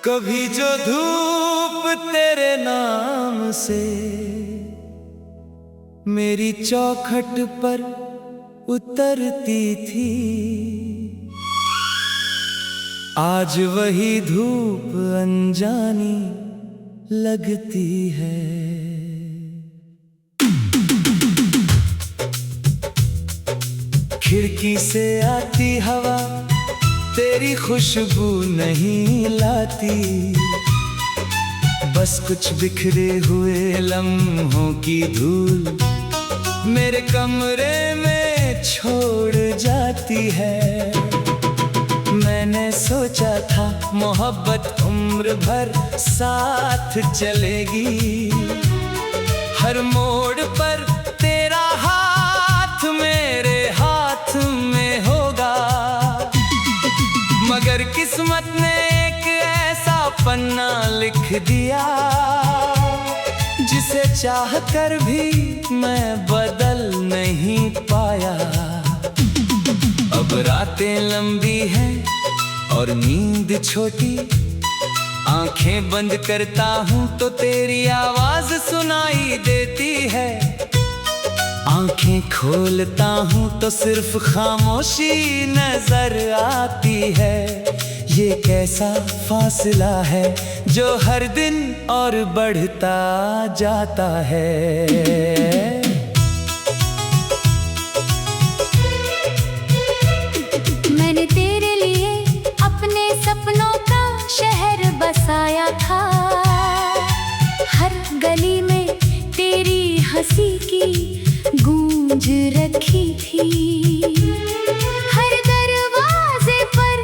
कभी जो धूप तेरे नाम से मेरी चौखट पर उतरती थी, आज वही धूप अनजानी लगती है। खिड़की से आती हवा तेरी खुशबू नहीं लाती, बस कुछ बिखरे हुए लम्हों की धूल मेरे कमरे में छोड़ जाती है। मैंने सोचा था मोहब्बत उम्र भर साथ चलेगी, हर मोड़ पर तेरा हाथ मेरे हाथ में होगा, मगर किस्मत ने एक ऐसा पन्ना लिख दिया जिसे चाह कर भी मैं बदल नहीं पाया। अब रातें लंबी हैं और नींद छोटी, आंखें बंद करता हूँ तो तेरी आवाज सुनाई देती है, आंखें खोलता हूँ तो सिर्फ खामोशी नजर आती है। ये कैसा फासला है जो हर दिन और बढ़ता जाता है। मैंने तेरे लिए अपने सपनों का शहर बसाया था, हर गली में तेरी हंसी की गूंज रखी थी, हर दरवाजे पर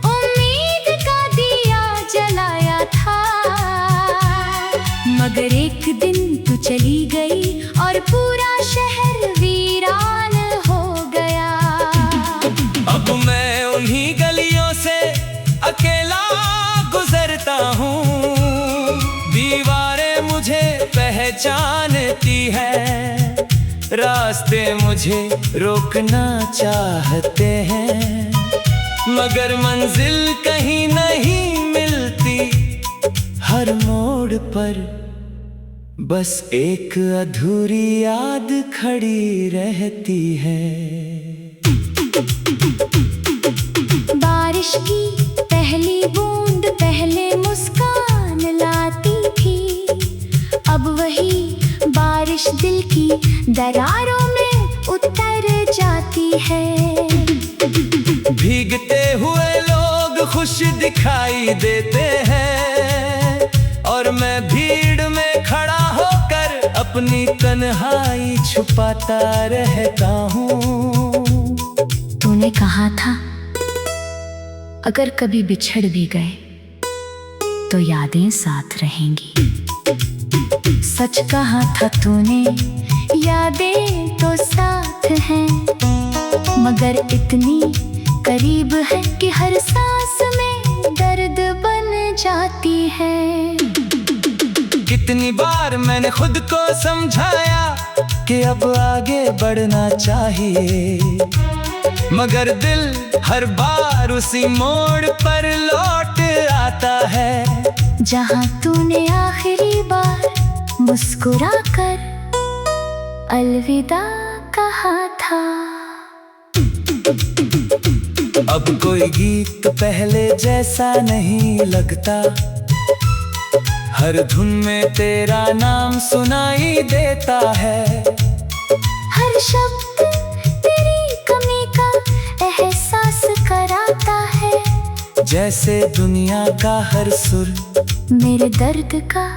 उम्मीद का दिया जलाया था, मगर एक दिन तू चली गई और पूरा शहर वीरान हो गया। अब मैं उन्हीं गलियों से अकेला गुजरता हूँ, दीवारें मुझे पहचानती हैं, रास्ते मुझे रोकना चाहते हैं, मगर मंजिल कहीं नहीं मिलती, हर मोड़ पर बस एक अधूरी याद खड़ी रहती है। बारिश की पहली बूंद पहले मुस्कान लाती थी, अब वही बारिश दिल की दरारों में उतर जाती है। भीगते हुए लोग खुश दिखाई देते हैं और मैं भीड़ में खड़ा होकर अपनी तन्हाई छुपाता रहता हूँ। तूने कहा था अगर कभी बिछड़ भी गए तो यादें साथ रहेंगी, सच कहा था तूने, यादें तो साथ हैं, मगर इतनी करीब है कि हर सांस में दर्द बन जाती है। कितनी बार मैंने खुद को समझाया कि अब आगे बढ़ना चाहिए, मगर दिल हर बार उसी मोड़ पर लौट आता है जहाँ तूने आखिरी बार मुस्कुरा कर अलविदा कहा था। अब कोई गीत पहले जैसा नहीं लगता, हर धुन में तेरा नाम सुनाई देता है, हर शब्द तेरी कमी का एहसास कराता है, जैसे दुनिया का हर सुर मेरे दर्द का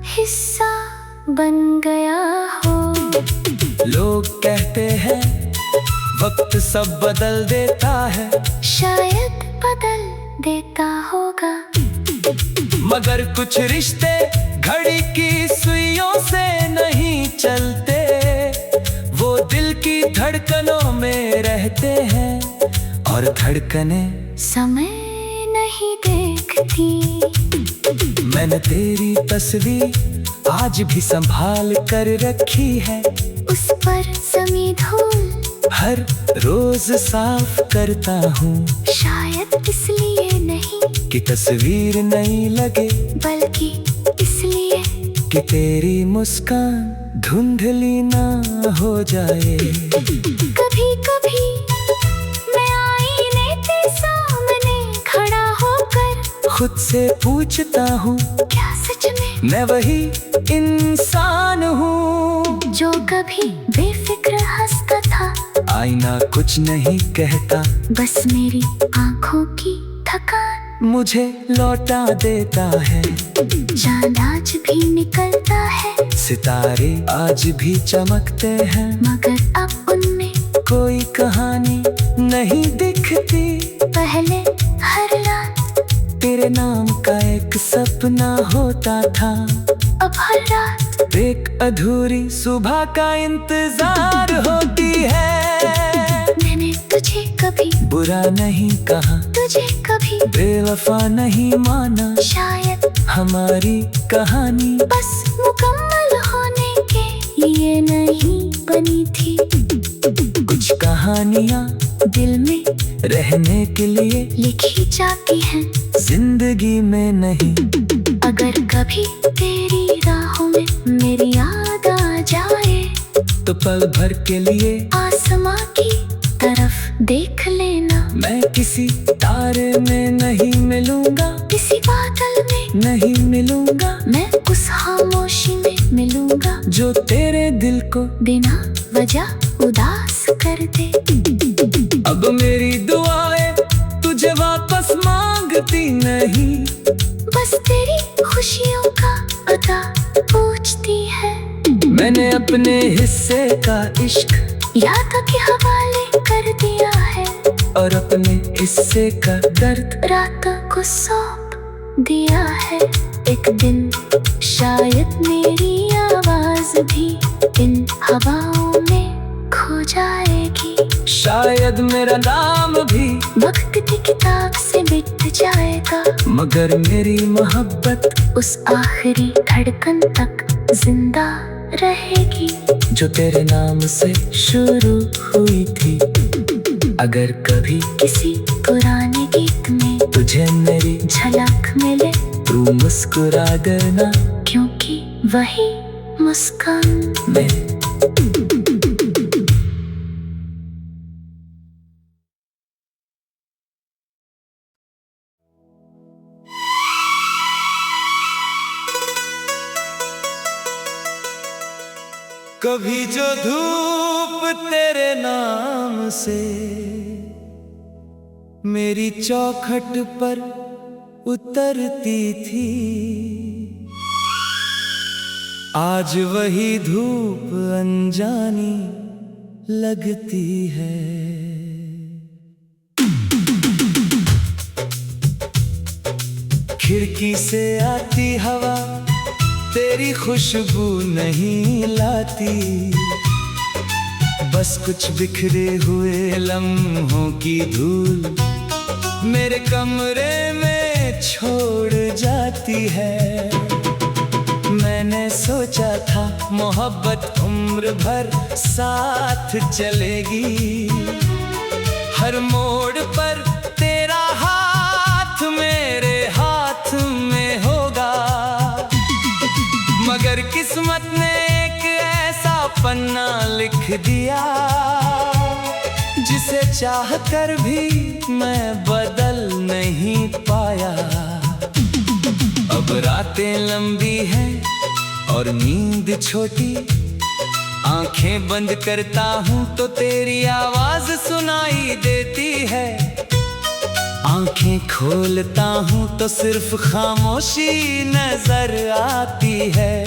हिस्सा बन गया हो। लोग कहते हैं वक्त सब बदल देता है, शायद बदल देता होगा, मगर कुछ रिश्ते घड़ी की सुइयों से नहीं चलते, वो दिल की धड़कनों में रहते हैं और धड़कने समय नहीं देखती। मैंने तेरी तस्वीर आज भी संभाल कर रखी है, उस पर ज़मीं धूल हर रोज साफ करता हूँ, शायद इसलिए नहीं कि तस्वीर नहीं लगे, बल्कि इसलिए कि तेरी मुस्कान धुंधली ना हो जाए। कभी कभी मैं आईने के सामने खड़ा होकर खुद से पूछता हूँ, क्या सच में मैं वही इंसान हूँ जो कभी बेफिक्र हंसता था? आईना कुछ नहीं कहता, बस मेरी आंखों की थकान मुझे लौटा देता है। चांद आज भी निकलता है, सितारे आज भी चमकते हैं, मगर अब उनमें कोई कहानी नहीं दिखती। पहले हर रात तेरे नाम का एक सपना होता था, अब हर रात एक अधूरी सुबह का इंतजार होती है। मैंने तुझे कभी बुरा नहीं कहा, तुझे कभी बेवफा नहीं माना, शायद हमारी कहानी बस मुकम्मल होने के लिए नहीं बनी थी। कुछ कहानियाँ दिल में रहने के लिए लिखी जाती हैं, जिंदगी में नहीं। अगर कभी तेरी राहों में मेरी याद आ जाए तो पल भर के लिए आसमां की तरफ देख लेना। मैं किसी तारे में नहीं मिलूंगा, किसी बादल में नहीं मिलूंगा, मैं उस खामोशी में मिलूंगा जो तेरे दिल को बिना वजह उदास कर दे। अब मेरी दुआएं तुझे वापस मांगती नहीं, बस तेरी खुशियों का अता पूछती है। मैंने अपने हिस्से का इश्क यादों के हवाले कर दिया है, और अपने हिस्से का दर्द रातों को सौंप दिया है। एक दिन शायद मेरी आवाज भी इन हवाओं में खो जाएगी, शायद मेरा नाम भी वक्त की किताब से मिट जाएगा, मगर मेरी मोहब्बत उस आखिरी धड़कन तक जिंदा रहेगी जो तेरे नाम से शुरू हुई थी। अगर कभी किसी पुराने गीत में तुझे मेरी झलक मिले तू मुस्कुरा देना, क्योंकि वही मुस्कान मैं कभी जो धूप तेरे नाम से मेरी चौखट पर उतरती थी, आज वही धूप अनजानी लगती है। खिड़की से आती हवा तेरी खुशबू नहीं लाती, बस कुछ बिखरे हुए लम्हों की धूल मेरे कमरे में छोड़ जाती है। मैंने सोचा था मोहब्बत उम्र भर साथ चलेगी, हर मोड़ पर तेरा हाथ मेरे हाथ में होगा, मगर किस्मत ने एक ऐसा पन्ना लिख दिया जिसे चाह कर भी मैं बदल नहीं पाया। अब रातें लंबी हैं और नींद छोटी, आंखें बंद करता हूँ तो तेरी आवाज सुनाई देती है, आंखें खोलता हूँ तो सिर्फ खामोशी नजर आती है।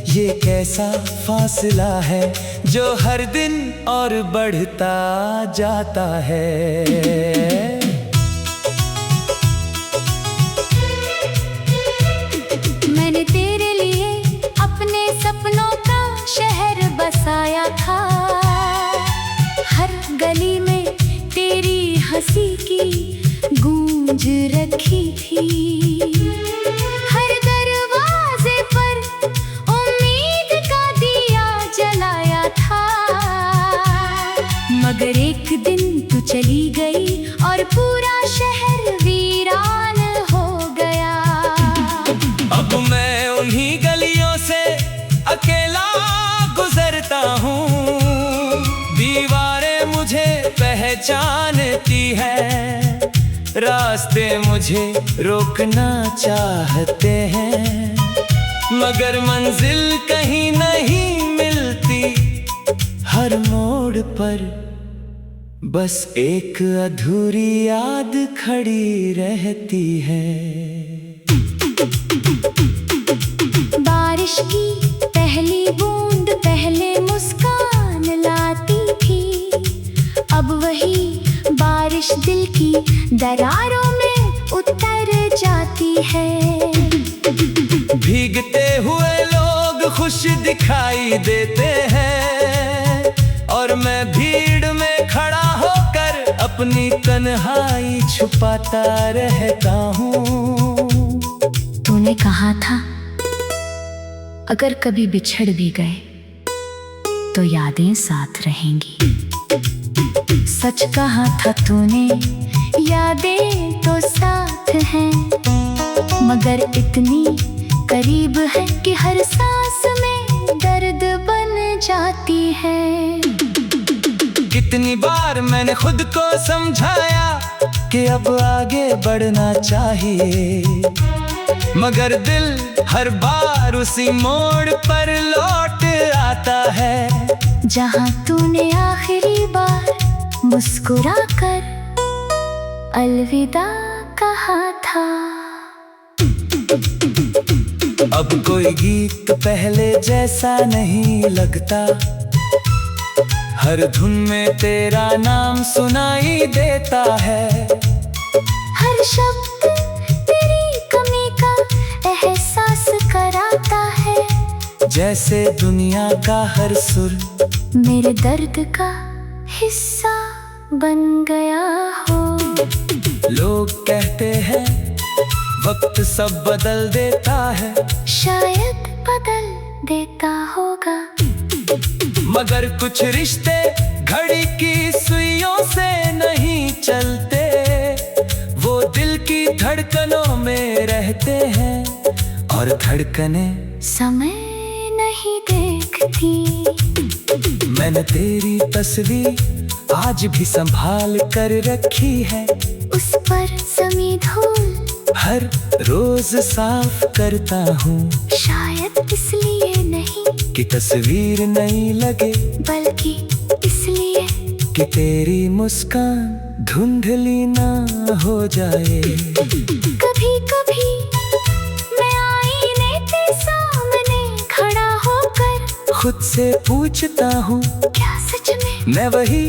ये कैसा फासला है जो हर दिन और बढ़ता जाता है। मैंने तेरे लिए अपने सपनों का शहर बसाया था, हर गली में तेरी हंसी की गूंज रखी थी, हर दरवाजे पर उम्मीद का दिया जलाया था, मगर एक दिन तू चली गई और पूरा शहर वीरान हो पहचानती है। रास्ते मुझे रोकना चाहते हैं, मगर मंजिल कहीं नहीं मिलती। हर मोड़ पर बस एक अधूरी याद खड़ी रहती है। बारिश की पहली बूंद पहले मुस्कान लाती थी, अब वही बारिश दिल की दरारों में उतर जाती है। भीगते हुए लोग खुश दिखाई देते हैं, और मैं भीड़ में खड़ा होकर अपनी तन्हाई छुपाता रहता हूँ। तूने कहा था अगर कभी बिछड़ भी गए तो यादें साथ रहेंगी। सच कहा था तूने, यादें तो साथ हैं, मगर इतनी करीब है कि हर सांस में दर्द बन जाती है। कितनी बार मैंने खुद को समझाया कि अब आगे बढ़ना चाहिए, मगर दिल हर बार उसी मोड़ पर लौट आता है। जहाँ तूने आखिरी बार मुस्कुराकर अलविदा कहा था। अब कोई गीत पहले जैसा नहीं लगता, हर धुन में तेरा नाम सुनाई देता है। हर शब्द तेरी कमी का एहसास कराता है, जैसे दुनिया का हर सुर मेरे दर्द का हिस्सा बन गया हो। लोग कहते हैं वक्त सब बदल देता है, शायद बदल देता होगा, मगर कुछ रिश्ते घड़ी की सुइयों से नहीं चलते। वो दिल की धड़कनों में रहते हैं, और धड़कने समय नहीं देखती। मैंने तेरी तस्वीर आज भी संभाल कर रखी है, उस पर जमी धूल हर रोज साफ करता हूँ। शायद इसलिए नहीं कि तस्वीर नहीं लगे, बल्कि इसलिए कि तेरी मुस्कान धुंधली ना हो जाए। कभी कभी मैं आईने के सामने खड़ा होकर खुद से पूछता हूँ, क्या सच में मैं वही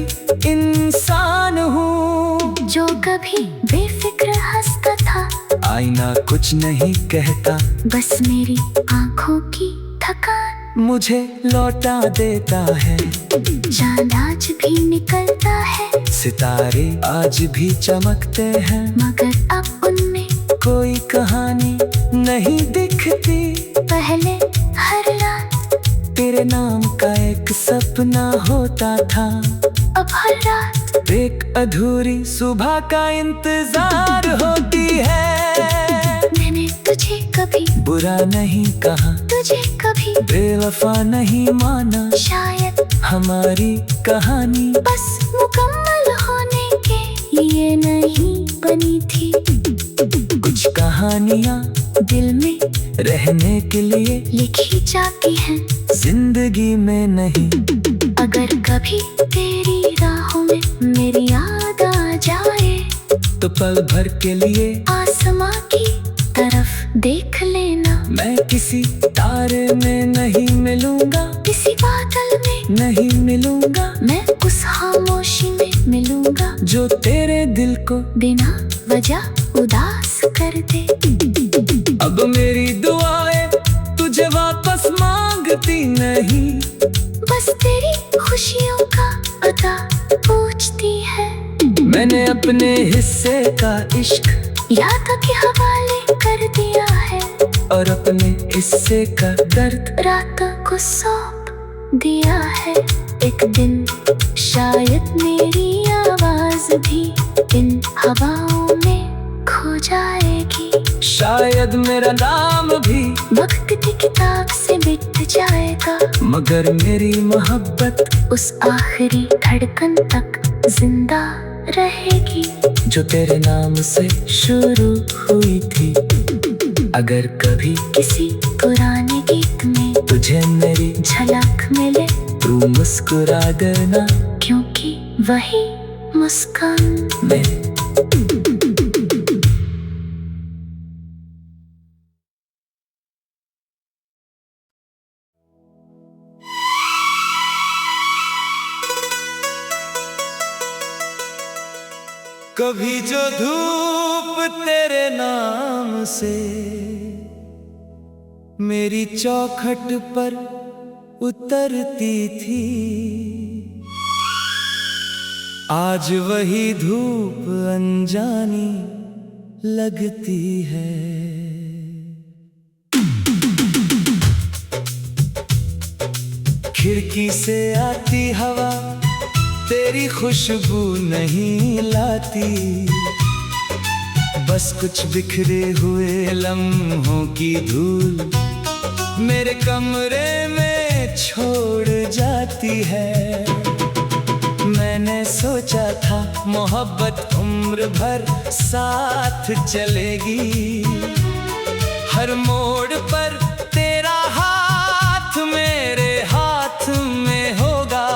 इंसान हूँ जो कभी बेफिक्र हंसता था। आईना कुछ नहीं कहता, बस मेरी आंखों की थकान मुझे लौटा देता है। चांद आज भी निकलता है, सितारे आज भी चमकते हैं, मगर अब उनमें कोई कहानी नहीं दिखती। पहले हर रात तेरे नाम का एक सपना होता था, अब हर रात एक अधूरी सुबह का इंतजार होती है। मैंने तुझे कभी बुरा नहीं कहा, तुझे कभी बेवफा नहीं माना, शायद हमारी कहानी बस मुकम्मल होने के लिए नहीं बनी थी। कुछ कहानियाँ दिल में रहने के लिए लिखी जाती हैं, जिंदगी में नहीं। अगर कभी तेरी राहों में मेरी याद आ जाए तो पल भर के लिए आसमां की तरफ देख लेना। मैं किसी तारे में नहीं मिलूंगा, किसी बादल में नहीं मिलूंगा, मैं उस खामोशी में मिलूंगा जो तेरे दिल को बिना वजह उदास कर दे। अब मेरी दुआएं तुझे वापस मांगती नहीं, बस तेरी खुशियों का अता पूछती है। मैंने अपने हिस्से का इश्क याद के हवाले कर दिया है, और अपने हिस्से का दर्द रात को सौंप दिया है। एक दिन शायद मेरी आवाज भी इन हवाओं में खो जाएगी, शायद मेरा नाम भी वक्त की किताब से मिट जाएगा, मगर मेरी मोहब्बत उस आखिरी धड़कन तक जिंदा रहेगी, जो तेरे नाम से शुरू हुई थी। अगर कभी किसी पुराने गीत में तुझे मेरी झलक मिले, तू मुस्कुरा देना, क्योंकि वही मुस्कान मैं कभी जो धूप तेरे नाम से मेरी चौखट पर उतरती थी, आज वही धूप अनजानी लगती है। खिड़की से आती हवा तेरी खुशबू नहीं लाती, बस कुछ बिखरे हुए लम्हों की धूल मेरे कमरे में छोड़ जाती है। मैंने सोचा था मोहब्बत उम्र भर साथ चलेगी, हर मोड़ पर तेरा हाथ मेरे हाथ में होगा,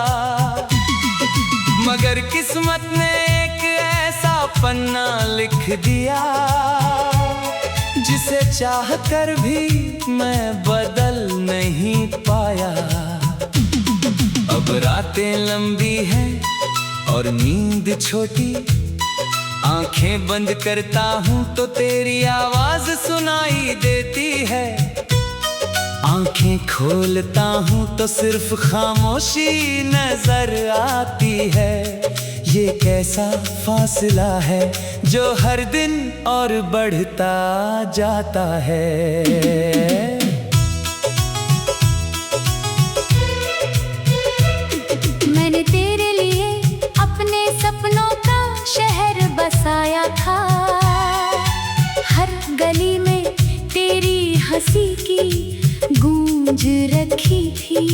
मगर किस्मत ने एक ऐसा पन्ना लिख दिया जिसे चाह कर भी मैं बदल नहीं पाया। अब रातें लंबी हैं और नींद छोटी, आंखें बंद करता हूँ तो तेरी आवाज सुनाई देती है, आंखें खोलता हूँ तो सिर्फ खामोशी नजर आती है। ये कैसा फासला है जो हर दिन और बढ़ता जाता है। मैंने तेरे लिए अपने सपनों का शहर बसाया था, हर गली में तेरी हंसी की गूंज रखी थी,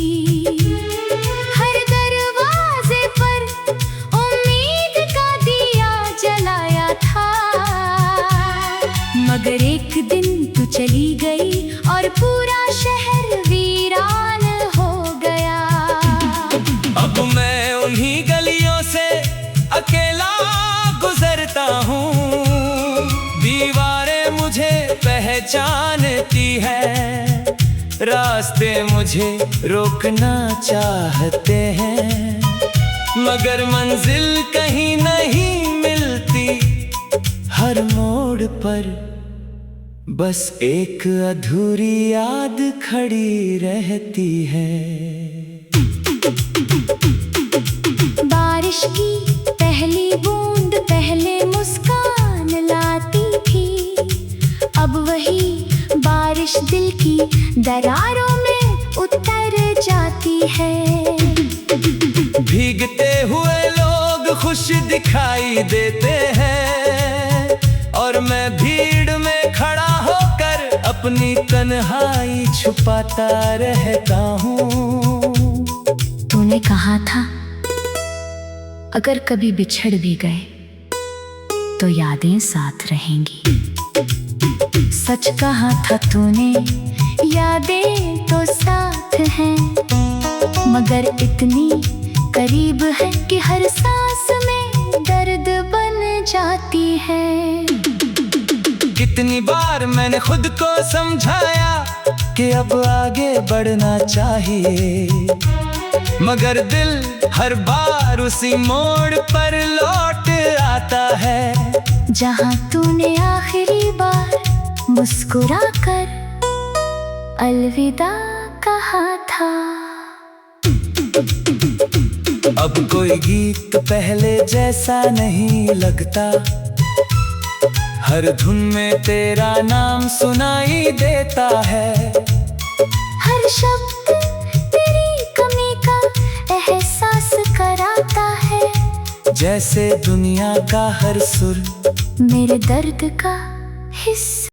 हर दरवाजे पर उम्मीद का दिया जलाया था, मगर एक दिन तू चली गई और पूरा शहर वीरान हो गया। अब मैं उन्हीं गलियों से अकेला गुजरता हूँ, दीवारें मुझे पहचानती है, रास्ते मुझे रोकना चाहते हैं, मगर मंजिल कहीं नहीं मिलती, हर मोड़ पर बस एक अधूरी याद खड़ी रहती है। बारिश की पहली बूंद पहले मुस्कान लाती थी, अब वही बारिश दिल की दरारों में उतर जाती है। भीगते हुए लोग खुश दिखाई देते हैं और मैं भीड़ में खड़ा होकर अपनी तन्हाई छुपाता रहता हूँ। तूने कहा था अगर कभी बिछड़ भी गए तो यादें साथ रहेंगी, सच कहा था तूने, यादें तो साथ हैं, मगर इतनी करीब है कि हर सांस में दर्द बन जाती है। कितनी बार मैंने खुद को समझाया कि अब आगे बढ़ना चाहिए, मगर दिल हर बार उसी मोड़ पर लौट आता है जहाँ तूने आखिरी बार मुस्कुरा कर अलविदा कहा था। अब कोई गीत पहले जैसा नहीं लगता, हर धुन में तेरा नाम सुनाई देता है, हर शब्द तेरी कमी का एहसास कराता है, जैसे दुनिया का हर सुर मेरे दर्द का हिस्सा